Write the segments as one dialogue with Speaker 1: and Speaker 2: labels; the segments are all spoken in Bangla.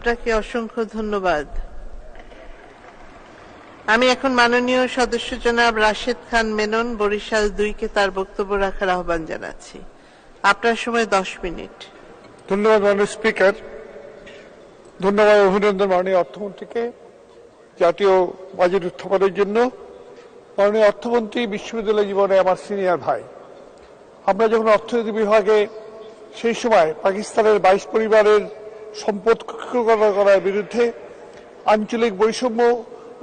Speaker 1: আপনাকে অসংখ্য ধন্যবাদ। আমি এখন মাননীয় সদস্য জনাব রাশেদ খান মেনন বরিশাল 2-কে তার বক্তব্য রাখার আহ্বান জানাচ্ছি। আপনার সময় 10 মিনিট।
Speaker 2: ধন্যবাদ মাননীয় স্পিকার। ধন্যবাদ অভিনন্দন মাননীয় অর্থমন্ত্রীকে জাতীয় বাজেট উত্থাপনের জন্য। মাননীয় অর্থমন্ত্রী বিশ্ববিদ্যালয় জীবনে আমার সিনিয়র ভাই। আমরা যখন অর্থনীতি বিভাগে সেই সময় পাকিস্তানের 22 পরিবারের সম্পদ কুক্ষিগত করার বিরুদ্ধে, আঞ্চলিক বৈষম্য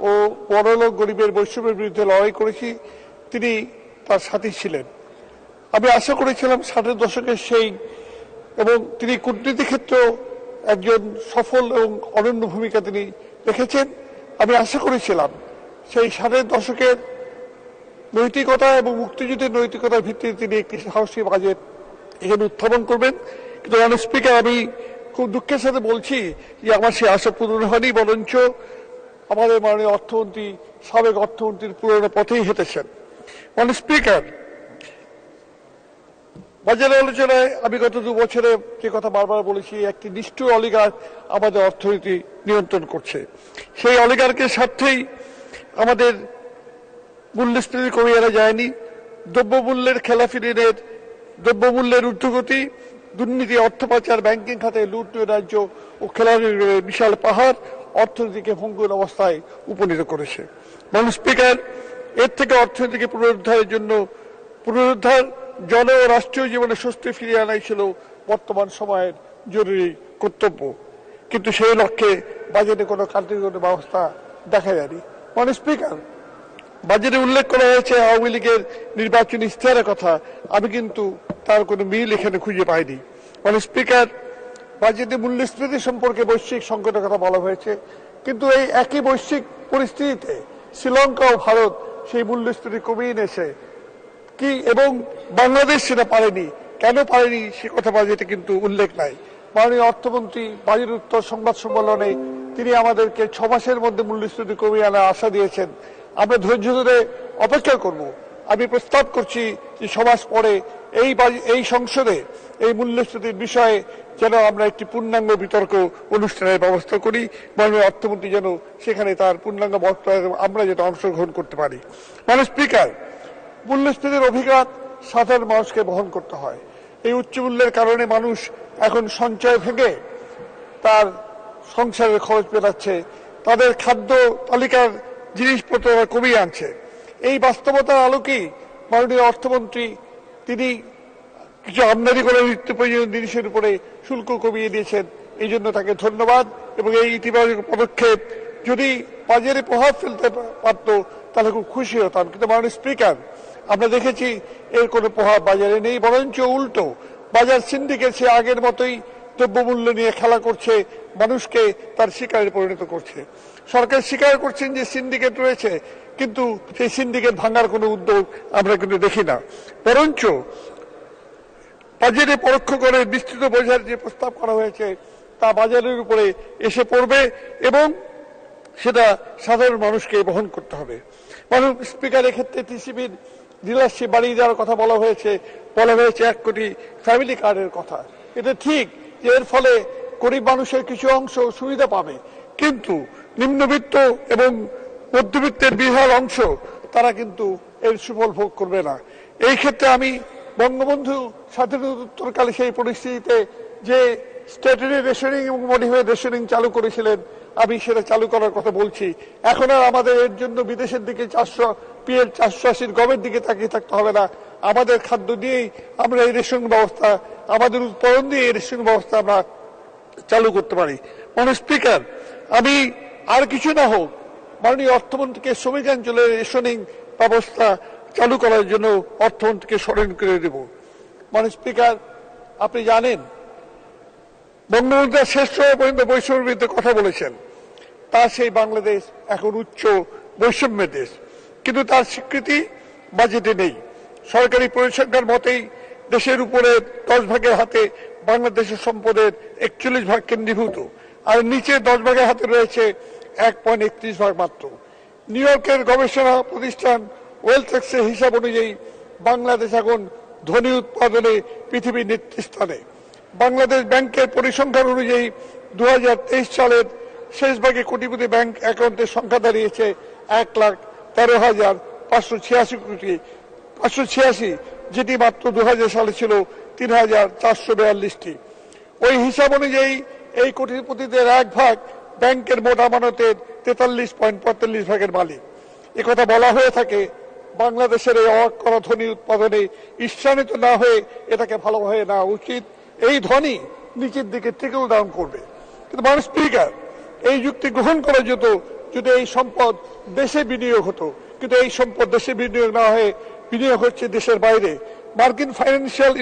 Speaker 2: ও বড়লোক গরিবের বৈষম্যের বিরুদ্ধে লড়াই করেছি, তিনি তার সাথী ছিলেন। আমি আশা করেছিলাম 60-এর দশকের সেই, এবং তিনি কূটনীতি ক্ষেত্রেও একজন সফল এবং অনন্য ভূমিকা তিনি রেখেছেন। আমি আশা করেছিলাম সেই 60-এর দশকের নৈতিকতা এবং মুক্তিযুদ্ধের নৈতিকতার ভিত্তিতে তিনি একটি সাহসী বাজেট এখানে উত্থাপন করবেন। কিন্তু মাননীয় স্পিকার, আমি খুব দুঃখের সাথে বলছি যে আমার সেই আশা পূরণ হয়নি, বরঞ্চ আমাদের মাননীয় অর্থমন্ত্রী, সাবেক অর্থমন্ত্রীর পুরোনো পথেই হেঁটেছেন। মাননীয় স্পিকার, বাজেট আলোচনায় আমি গত 2 বছরে যে কথা বারবার বলেছি, একটি নিষ্ঠুর অলিগার্ক আমাদের অর্থনীতি নিয়ন্ত্রণ করছে। সেই অলিগার্কের স্বার্থেই আমাদের মূল্যস্ফীতি কমিয়ে আনা যায়নি। দ্রব্যমূল্যের খেলাফি ঋণের, দ্রব্যমূল্যের ঊর্ধ্বগতি, দুর্নীতি, অর্থ পাচার, ব্যাংকিং খাতে লুট, রাজ্য ও খেলাফি ঋণের বিশাল পাহাড় অর্থনীতিকে ভঙ্গুর অবস্থায় উপনীত করেছে। মাননীয় স্পিকার, এর থেকে অর্থনীতিকে পুনরুদ্ধার জন ও রাষ্ট্রীয় জীবনে স্বস্তি ফিরিয়ে আনাই ছিল বর্তমান সময়ের জরুরি কর্তব্য। কিন্তু সেই লক্ষ্যে বাজেটে কোনো কার্যকর ব্যবস্থা দেখা যায়নি। মাননীয় স্পিকার, বাজেটে উল্লেখ করা হয়েছে আওয়ামী লীগের নির্বাচনী ইশতেহারের কথা, আমি কিন্তু তার কোনো মিল এখানে খুঁজে পাইনি। মাননীয় স্পিকার, বাজেটে মূল্যস্ফীতি সম্পর্কে বৈশ্বিক সংকটের কথা বলা হয়েছে, কিন্তু এই একই বৈশ্বিক পরিস্থিতিতে শ্রীলঙ্কা ও ভারত সেই মূল্যস্ফীতি কমিয়ে এনেছে কি, এবং বাংলাদেশ সেটা পারেনি। কেন পারেনি সে কথা বাজেটে কিন্তু উল্লেখ নাই। মাননীয় অর্থমন্ত্রী বাজেট উত্তর সংবাদ সম্মেলনে তিনি আমাদেরকে 6 মাসের মধ্যে মূল্যস্ফীতি কমিয়ে আনার আশা দিয়েছেন। আমরা ধৈর্য ধরে অপেক্ষা করব। আমি প্রস্তাব করছি যে 6 মাস পরে এই সংসদে এই মূল্যস্ফীতির বিষয়ে যেন আমরা একটি পূর্ণাঙ্গ বিতর্ক অনুষ্ঠানের ব্যবস্থা করি। মাননীয় অর্থমন্ত্রী যেন সেখানে তার পূর্ণাঙ্গ বক্তব্য আমরা যেন অংশগ্রহণ করতে পারি। মাননীয় স্পিকার, মূল্যস্ফীতির অভিঘাত সাধারণ মানুষকে বহন করতে হয়। এই উচ্চ মূল্যের কারণে মানুষ এখন সঞ্চয় ভেঙে তার সংসারের খরচ মেটাচ্ছে, তাদের খাদ্য তালিকার জিনিসপত্র কমিয়ে আনছে। এই বাস্তবতার আলোকেই মাননীয় অর্থমন্ত্রী তিনি কিছু আমদানি করা নিত্য প্রয়োজনীয় জিনিসের উপরে শুল্ক কমিয়ে দিয়েছেন। এই জন্য তাকে ধন্যবাদ। এবং এই ইতিবাচক পদক্ষেপ যদি বাজারে প্রভাব ফেলতে পারত তাহলে খুব খুশি হতাম। কিন্তু মাননীয় স্পিকার, আমরা দেখেছি এর কোনো প্রভাব বাজারে নেই, বরঞ্চ উল্টো বাজার সিন্ডিকেট সে আগের মতোই দ্রব্যমূল্য নিয়ে খেলা করছে, মানুষকে তার শিকারে পরিণত করছে। সরকার স্বীকার করছেন যে সিন্ডিকেট রয়েছে, কিন্তু সেই সিন্ডিকেট ভাঙার কোনো উদ্যোগ আমরা কিন্তু দেখি না। বরঞ্চ বাজারে পরোক্ষ করে বিস্তৃত বোঝার যে প্রস্তাব করা হয়েছে তা বাজারের উপরে এসে পড়বে এবং সেটা সাধারণ মানুষকে বহন করতে হবে। মাননীয় স্পিকার, এক্ষেত্রে টিসিবির ডিলারশিপ বাড়িয়ে দেওয়ার কথা বলা হয়েছে 1 কোটি ফ্যামিলি কার্ডের কথা। এটা ঠিক যে এর ফলে গরিব মানুষের কিছু অংশ সুবিধা পাবে, কিন্তু নিম্নবিত্ত এবং মধ্যবিত্তের বিশাল অংশ তারা কিন্তু এর সুফল ভোগ করবে না। এই ক্ষেত্রে আমি বঙ্গবন্ধু স্বাধীনোত্তরকালে সেই পরিস্থিতিতে যে স্ট্যাটুটরি রেশনিং এবং মডিফাইড রেশনিং চালু করেছিলেন, আমি সেটা চালু করার কথা বলছি। এখন আর আমাদের এর জন্য বিদেশের দিকে 480 গমের দিকে তাকিয়ে থাকতে হবে না। আমাদের খাদ্য দিয়েই আমরা এই রেশন ব্যবস্থা, আমাদের উৎপাদন দিয়ে এই রেশন ব্যবস্থা আমরা চালু করতে পারি। মাননীয় স্পিকার, আমি আর কিছু না হোক মাননীয় অর্থমন্ত্রীকে শ্রমিকাঞ্চলের রেশনিং ব্যবস্থা চালু করার জন্য অর্থমন্ত্রীকে স্মরণ করে দেব। মাননীয় স্পিকার, আপনি জানেন বঙ্গবন্ধু শেষ সময় পর্যন্ত বৈষম্যের বিরুদ্ধে কথা বলেছেন। তার সেই বাংলাদেশ এখন উচ্চ বৈষম্যের দেশ, কিন্তু তার স্বীকৃতি বাজেটে নেই। সরকারি পরিসংখ্যান মতেই দেশের উপরে 10 ভাগের হাতে বাংলাদেশের সম্পদের 41 ভাগ কেন্দ্রীভূত, আর নিচে 10 ভাগের হাতে রয়েছে 1.31 ভাগ মাত্র। নিউ ইয়র্কের গবেষণা প্রতিষ্ঠান ওয়েলথেক্সের হিসাব অনুযায়ী বাংলাদেশ এখন ধনী উৎপাদনে পৃথিবীর নেতৃস্থানে। বাংলাদেশ ব্যাংকের পরিসংখ্যান অনুযায়ী 2023 সালের শেষ ভাগে কোটিপতি ব্যাংক অ্যাকাউন্টের সংখ্যা দাঁড়িয়েছে 1,13,586 কোটি 586, যেটি মাত্র 2000 সালে ছিল 3,442টি। ওই হিসাব অনুযায়ী এই কোটিপতিদের 1 ভাগ ব্যাংকের মোট আমানতের 43.45 ভাগের মালিক। একথা বলা হয়ে থাকে বাংলাদেশের এই অবাক করা ধনী উৎপাদনে ঈর্ষান্বিত না হয়ে এটাকে ভালোভাবে নেওয়া উচিত। এই ধনী নিচের দিকে ট্রিকল ডাউন করবে। কিন্তু মানুষ স্পিকার, এই যুক্তি গ্রহণ করা যেত যদি এই সম্পদ দেশে বিনিয়োগ হতো, কিন্তু এই সম্পদ দেশে বিনিয়োগ না হয়ে বিনিয়োগ হচ্ছে দেশের বাইরে। মার্কিন ফাইন্যান্সিয়াল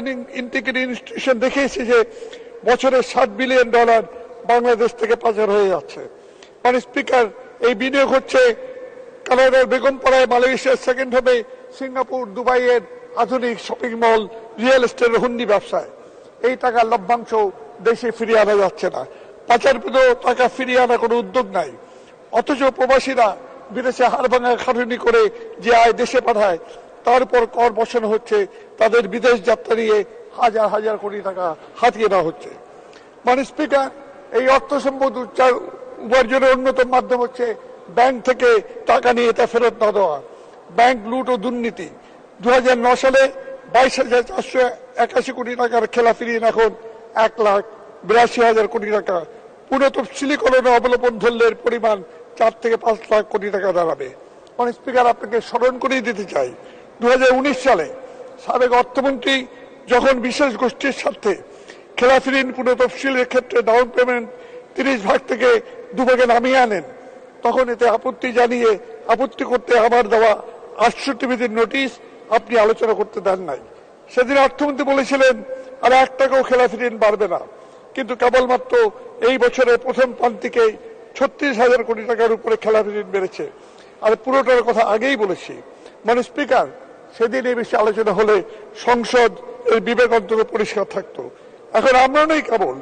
Speaker 2: ইন্টিগ্রিটি ইনস্টিটিউশন দেখিয়েছে যে বছরে $7 বিলিয়ন বাংলাদেশ থেকে পাচার হয়ে যাচ্ছে। মানে স্পিকার, এই বিনিয়োগ হচ্ছে কানাডার বেগমপাড়ায়, মালয়েশিয়ার সেকেন্ড হোমে, সিঙ্গাপুর, দুবাইয়ের আধুনিক শপিং মল, রিয়েল এস্টেটের হুন্ডি ব্যবসায়। এই টাকার লভ্যাংশ দেশে ফিরিয়ে আনা যাচ্ছে না। পাচারকৃত টাকা ফিরিয়ে আনা কোনো উদ্যোগ নাই। অথচ প্রবাসীরা বিদেশে হাড়ভাঙা খাটুনি করে যে আয় দেশে পাঠায়, তার উপর কর বসানো হচ্ছে। তাদের বিদেশ যাত্রা নিয়ে হাজার হাজার কোটি টাকা হাতিয়ে নেওয়া হচ্ছে। মানে স্পিকার, এই অর্থ সম্পদ উপার্জনের অন্যতম মাধ্যম হচ্ছে ব্যাংক থেকে টাকা নিয়ে তা ফেরত না দেওয়া। ব্যাংক লুট ও দুর্নীতি। 2009 সালে 22,481 কোটি টাকার খেলা ফিরিয়ে এখন 1,82,000 কোটি টাকা। পুরো তফসিলীকরণে অবলম্বন ধরলে পরিমাণ 4 থেকে 5 লাখ কোটি টাকা দাঁড়াবে। মানে স্পিকার, আপনাকে স্মরণ করিয়ে দিতে চাই, 2019 সালে সাবেক অর্থমন্ত্রী যখন বিশেষ গোষ্ঠীর স্বার্থে খেলাফি ঋণ পুরো তফসিলের ক্ষেত্রে ডাউন পেমেন্ট 30 ভাগ থেকে 2 ভাগে নামিয়ে আনেন, তখন এতে আপত্তি জানিয়ে আপত্তি করতে আমার দেওয়া 68 বিধির নোটিশ আপনি আলোচনা করতে দেন নাই। সেদিন অর্থমন্ত্রী বলেছিলেন আর 1 টাকাও খেলাফি ঋণ বাড়বে না, কিন্তু কেবলমাত্র এই বছরের প্রথম প্রান্তিকে 36,000 কোটি টাকার উপরে খেলাফি ঋণ বেড়েছে। আর পুরোটার কথা আগেই বলেছি। মানে স্পিকার, সেদিন এই বিষয়ে আলোচনা হলে সংসদ এর বিবেক অন্তত পরিষ্কার থাকতো। এখন আমরা নই কেবল,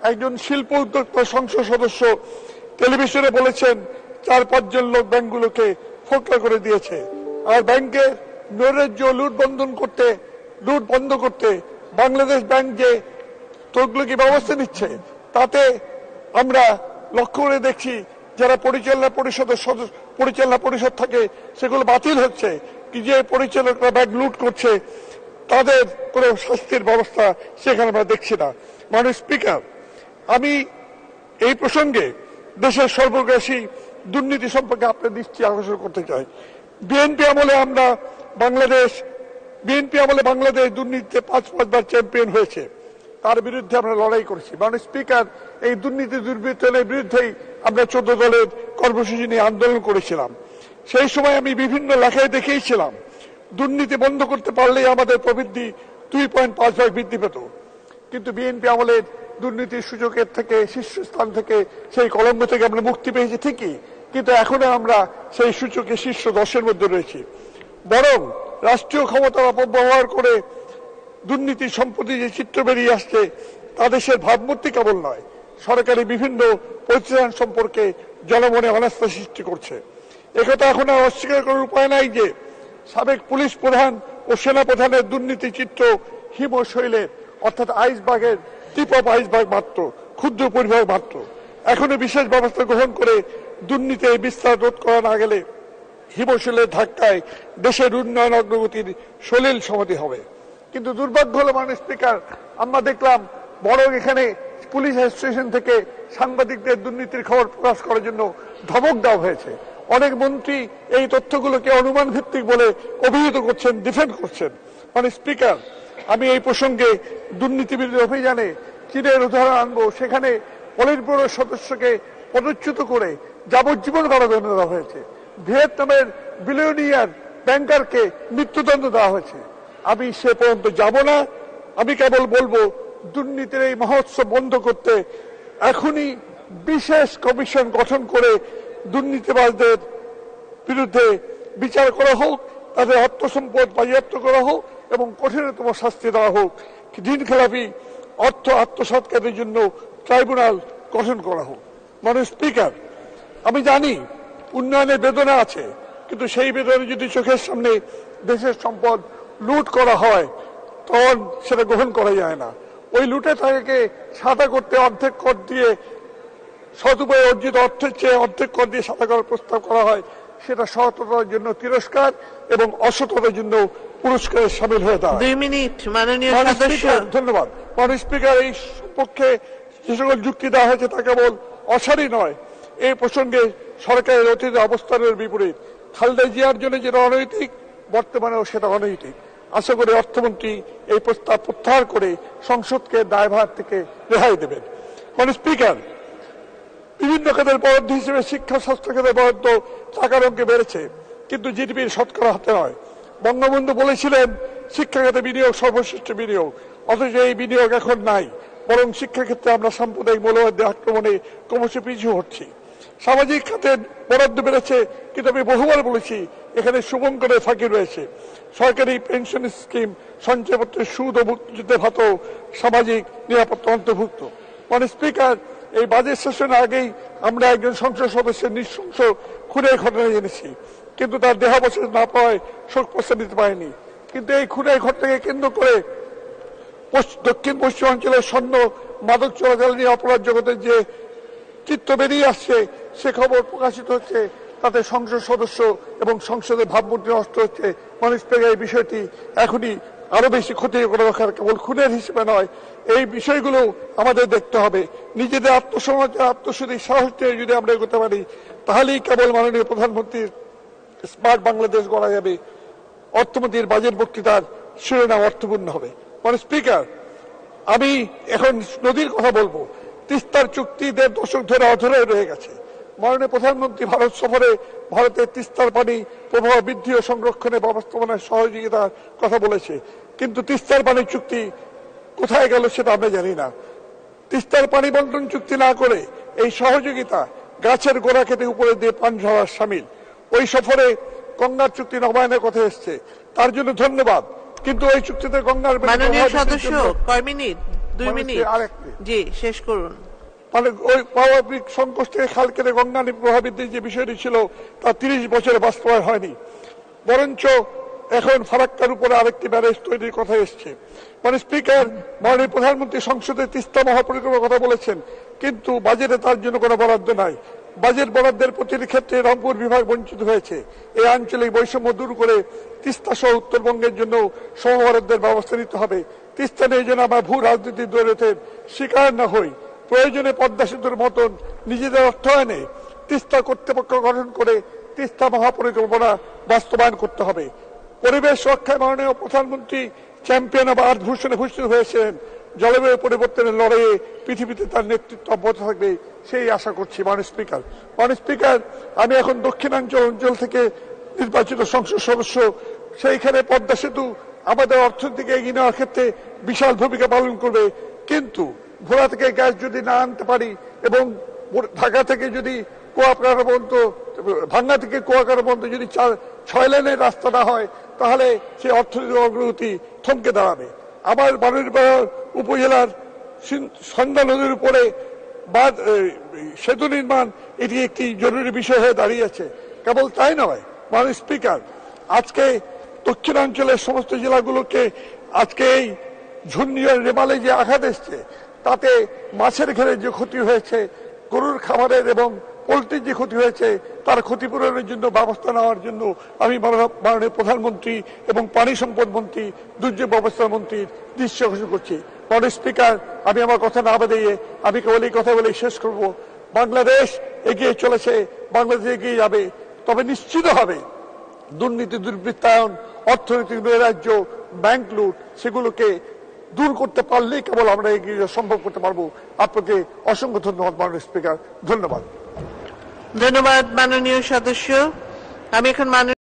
Speaker 2: একজন শিল্প উদ্যোক্তা সংসদ সদস্য টেলিভিশনে বলেছেন 4-5 জন লোক ব্যাংকগুলোকে ফোকলা করে দিয়েছে। আর ব্যাংকের নৈরাজ্য লুট বন্ধ করতে বাংলাদেশ ব্যাংক যে তগলকি ব্যবস্থা নিচ্ছে, তাতে আমরা লক্ষ্য করে দেখছি যারা পরিচালনা পরিষদ থাকে সেগুলো বাতিল হচ্ছে। কি যে পরিচালকরা ব্যাংক লুট করছে তাদের কোনো শাস্তির ব্যবস্থা সেখানে আমরা দেখছি না। মাননীয় স্পিকার, আমি এই প্রসঙ্গে দেশের সর্বগ্রাসী দুর্নীতি সম্পর্কে আপনার দৃষ্টি আকর্ষণ করতে চাই। বিএনপি আমলে বাংলাদেশ দুর্নীতিতে 5 বার চ্যাম্পিয়ন হয়েছে। তার বিরুদ্ধে আমরা লড়াই করেছি। মাননীয় স্পিকার, এই দুর্নীতি দুর্বৃত্তনের বিরুদ্ধেই আমরা 14 দলের কর্মসূচি নিয়ে আন্দোলন করেছিলাম। সেই সময় আমি বিভিন্ন লেখায় দেখিয়েছিলাম দুর্নীতি বন্ধ করতে পারলেই আমাদের প্রবৃদ্ধি 2.5 ভাগ বৃদ্ধি পেত। কিন্তু বিএনপি আমলের দুর্নীতির সূচকের থেকে শীর্ষস্থান থেকে সেই কলঙ্ক থেকে আমরা মুক্তি পেয়েছি ঠিকই, কিন্তু এখনো আমরা সেই সূচকে শীর্ষ 10-এর মধ্যে রয়েছি। বরং রাষ্ট্রীয় ক্ষমতার অপব্যবহার করে দুর্নীতি সম্পত্তি যে চিত্র বেরিয়ে আসছে তা দেশের ভাবমূর্তি কেবল নয়, সরকারি বিভিন্ন প্রতিষ্ঠান সম্পর্কে জনমনে অনাস্থা সৃষ্টি করছে। একথা এখন আর অস্বীকার করার উপায় নাই যে সাবেক পুলিশ প্রধান ও সেনা প্রধানের দুর্নীতি চিত্র হিমশৈলের, অর্থাৎ আইসবাগের টিপ অফ আইসবাগ মাত্র, ক্ষুদ্র পরিভাগ মাত্র। এখনো বিশেষ ব্যবস্থা গ্রহণ করে দুর্নীতি বিস্তার রোধ করা না গেলে হিমশৈলের ধাক্কায় দেশের উন্নয়ন অগ্রগতির সলিল সমাধি হবে। কিন্তু দুর্ভাগ্য হলো মাননীয় স্পিকার, আমরা দেখলাম বরং এখানে পুলিশ স্টেশন থেকে সাংবাদিকদের দুর্নীতির খবর প্রকাশ করার জন্য ধমক দেওয়া হয়েছে। অনেক মন্ত্রী এই তথ্যগুলোকে অনুমান ভিত্তিক বলে অভিহিত করছেন, ডিফেন্ড করছেন। মানে স্পিকার, আমি এই প্রসঙ্গে দুর্নীতি বিরোধী অভিযানে চীনের উদাহরণ আনবো। সেখানে পলিট ব্যুরোর সদস্যকে পদচ্যুত করে যাবজ্জীবন কারাদণ্ড দেওয়া হয়েছে। ভিয়েতনামের বিলিয়নিয়ার ব্যাংকারকে মৃত্যুদণ্ড দেওয়া হয়েছে। আমি সে পর্যন্ত যাব না। আমি কেবল বলবো দুর্নীতির এই মহোৎসব বন্ধ করতে এখনই বিশেষ কমিশন গঠন করে দুর্নীতিবাজদের বিরুদ্ধে বিচার করা হোক, তাদের অর্থ সম্পদ বাজেয়াপ্ত করা হোক এবং কঠিনতম শাস্তি দেওয়া হোক। ঋণ খেলাপি অর্থ আত্মসাৎকারের জন্য ট্রাইব্যুনাল গঠন করা হোক। মাননীয় স্পিকার, আমি জানি উন্নয়নের বেদনা আছে, কিন্তু সেই বেদনা যদি চোখের সামনে দেশের সম্পদ লুট করা হয় তখন সেটা গ্রহণ করা যায় না। ওই লুটে টাকাকে সাদা করতে অর্ধেক কর দিয়ে সদুপায়ে অর্জিত অর্থের চেয়ে অর্ধেক কর দিয়ে সাদা করার প্রস্তাব করা হয়, সেটা সততার জন্য তিরস্কার এবং অসততার জন্য পুরস্কারে সামিল হয়ে দাঁড়ায়।
Speaker 1: 2 মিনিট মাননীয় সদস্য।
Speaker 2: ধন্যবাদ। মাননীয় স্পিকার, এই পক্ষে যে সকল যুক্তি দেওয়া হয়েছে তা কেবল অসারই নয়, এই প্রসঙ্গে সরকারের অতীত অবস্থানের বিপরীত। খালেদা জিয়ার জন্য যেটা অনৈতিক, বর্তমানেও সেটা অনৈতিক। আশা করি অর্থমন্ত্রী এই প্রস্তাব প্রত্যাহার করে সংসদকে দায়ভার থেকে রেহাই দেবেন। মাননীয় স্পিকার, বিভিন্ন খাতের বরাদ্দ হিসেবে শিক্ষা স্বাস্থ্য খাতের বরাদ্দ টাকার অঙ্কে বেড়েছে, কিন্তু জিডিপির শতকরা হাতে নয়। বঙ্গবন্ধু বলেছিলেন শিক্ষা খাতে বিনিয়োগ সর্বশ্রেষ্ঠ বিনিয়োগ, অথচ এই বিনিয়োগ এখন নাই, বরং শিক্ষা ক্ষেত্রে আমরা সাম্প্রদায়িক মৌলবাদের আক্রমণে ক্রমশ পিছু হচ্ছি। সামাজিক খাতে বরাদ্দ বেড়েছে, কিন্তু আমি বহুবার বলেছি এখানে শুভঙ্করের ফাঁকি রয়েছে। সরকারি পেনশন স্কিম, সঞ্চয়পত্রের সুদ ও মুক্তিযুদ্ধের ভাতাও সামাজিক নিরাপত্তা অন্তর্ভুক্ত। মাননীয় স্পিকার, এই বাজেট সেশনের আগেই আমরা একজন সংসদ সদস্যের নৃশংস খুনের ঘটনা জেনেছি, কিন্তু তার দেহাবশেষ না পাওয়ায় শোক প্রস্তাব দিতে পারেনি। কিন্তু এই খুনের ঘটনাকে কেন্দ্র করে দক্ষিণ পশ্চিমাঞ্চলের স্বর্ণ মাদক চোরাচালান নিয়ে অপরাধ জগতের যে চিত্র বেরিয়ে আসছে, সে খবর প্রকাশিত হচ্ছে, তাতে সংসদ সদস্য এবং সংসদের ভাবমূর্তি নষ্ট হচ্ছে। মাননীয় স্পিকার, এই বিষয়টি এখনই আরো বেশি ক্ষতি করে রাখার কেবল খুনের হিসেবে নয়, এই বিষয়গুলো আমাদের দেখতে হবে। নিজেদের আত্মসমাজের আত্মশুদ্ধি সাহস নিয়ে যদি আমরা এগোতে পারি, তাহলেই কেবল মাননীয় প্রধানমন্ত্রীর স্মার্ট বাংলাদেশ গড়া যাবে, অর্থমন্ত্রীর বাজেট বক্তৃতার শিরোনাম অর্থপূর্ণ হবে। মাননীয় স্পিকার, আমি এখন নদীর কথা বলবো। তিস্তার চুক্তি 1.5 দশক ধরে অধরে রয়ে গেছে। মাননীয় প্রধানমন্ত্রী ভারত সফরে ভারতের তিস্তার পানি প্রবাহ বৃদ্ধি ও সংরক্ষণে ব্যবস্থাপনার সহযোগিতার কথা বলেছে, কিন্তু তিস্তার পানি চুক্তি কোথায় গেল সেটা আমরা জানি না। তিস্তার পানি বন্টন চুক্তি না করে এই সহযোগিতা গাছের গোড়া কেটে উপরে দিয়ে পান ঝরার সামিল। ওই সফরে গঙ্গার চুক্তি নবায়নের কথা এসছে, তার জন্য ধন্যবাদ, কিন্তু ওই চুক্তিতে গঙ্গার
Speaker 1: মাননীয় সদস্য কয় মিনিট? 2 মিনিট। জি, শেষ করুন।
Speaker 2: মানে ওই পাওয়াবিক সংকোচ থেকে খাল কেটে গঙ্গা প্রভাবিতের যে বিষয়টি ছিল তা 30 বছরে বাস্তবায়ন হয়নি, বরঞ্চ এখন ফারাক্কার উপরে আরেকটি ব্যারেজ তৈরির কথা এসছে। মানে স্পিকার, মাননীয় প্রধানমন্ত্রী সংসদে তিস্তা মহাপরিকল্পনার কথা বলেছেন, কিন্তু বাজেটে তার জন্য কোনো বরাদ্দ নাই। বাজেট বরাদ্দের প্রতিটি ক্ষেত্রে রংপুর বিভাগ বঞ্চিত হয়েছে। এই আঞ্চলিক বৈষম্য দূর করে তিস্তা সহ উত্তরবঙ্গের জন্য সমবরাদ্দের ব্যবস্থা নিতে হবে। তিস্তা নিয়ে যেন আমরা ভূ রাজনীতির দৈরথের শিকার না হই। প্রয়োজনে পদ্মা সেতুর মতন নিজেদের অর্থায়নে তিস্তা কর্তৃপক্ষ গঠন করে তিস্তা মহাপরিকল্পনা বাস্তবায়ন করতে হবে। পরিবেশ রক্ষায় মাননীয় প্রধানমন্ত্রী চ্যাম্পিয়ন অব আর্থ ভূষণে ভূষিত হয়েছেন। জলবায়ু পরিবর্তনের লড়াইয়ে পৃথিবীতে তার নেতৃত্ব অব্যাহত থাকবে, সেই আশা করছি। মাননীয় স্পিকার, আমি এখন দক্ষিণাঞ্চল অঞ্চল থেকে নির্বাচিত সংসদ সদস্য। সেইখানে পদ্মা সেতু আমাদের অর্থনীতিকে এগিয়ে নেওয়ার ক্ষেত্রে বিশাল ভূমিকা পালন করবে, কিন্তু ভোলা থেকে গ্যাস যদি না আনতে পারি এবং ঢাকা থেকে যদি কুয়াকাটা পর্যন্ত, ভাঙ্গা থেকে কুয়াকাটা পর্যন্ত যদি 6 লেনের রাস্তা না হয়, তাহলে সেই অর্থনৈতিক অগ্রগতি থমকে দাঁড়াবে। আবার বাড়িরপাড়া উপজেলার সন্ধ্যা নদীর উপরে সেতু নির্মাণ, এটি একটি জরুরি বিষয় হয়ে দাঁড়িয়েছে। কেবল তাই নয় মাননীয় স্পিকার, আজকে দক্ষিণাঞ্চলের সমস্ত জেলাগুলোকে আজকে এই ঝুন্নিয়ার রেমালে যে আঘাত এসছে, তাতে মাছের ঘেরে যে ক্ষতি হয়েছে, গরুর খাবারের এবং পোলট্রির যে ক্ষতি হয়েছে, তার ক্ষতিপূরণের জন্য ব্যবস্থা নেওয়ার জন্য আমি মাননীয় প্রধানমন্ত্রী এবং পানি সম্পদ মন্ত্রী, দুর্যোগ ব্যবস্থাপনা মন্ত্রীর দৃষ্টি আকর্ষণ করছি। মাননীয় স্পিকার, আমি আমার কথা না বাড়িয়ে আমি কেবল এই কথা বলে শেষ করব। বাংলাদেশ এগিয়ে চলেছে, বাংলাদেশ এগিয়ে যাবে, তবে নিশ্চিত হবে দুর্নীতি, দুর্বৃত্তায়ন, অর্থনৈতিক নৈরাজ্য, ব্যাংক লুট, সেগুলোকে দূর করতে পারলেই কেবল আমরা এগিয়ে সম্ভব করতে পারবো। আপনাকে অসংখ্য ধন্যবাদ মাননীয় স্পিকার। ধন্যবাদ।
Speaker 1: ধন্যবাদ মাননীয় সদস্য। আমি এখন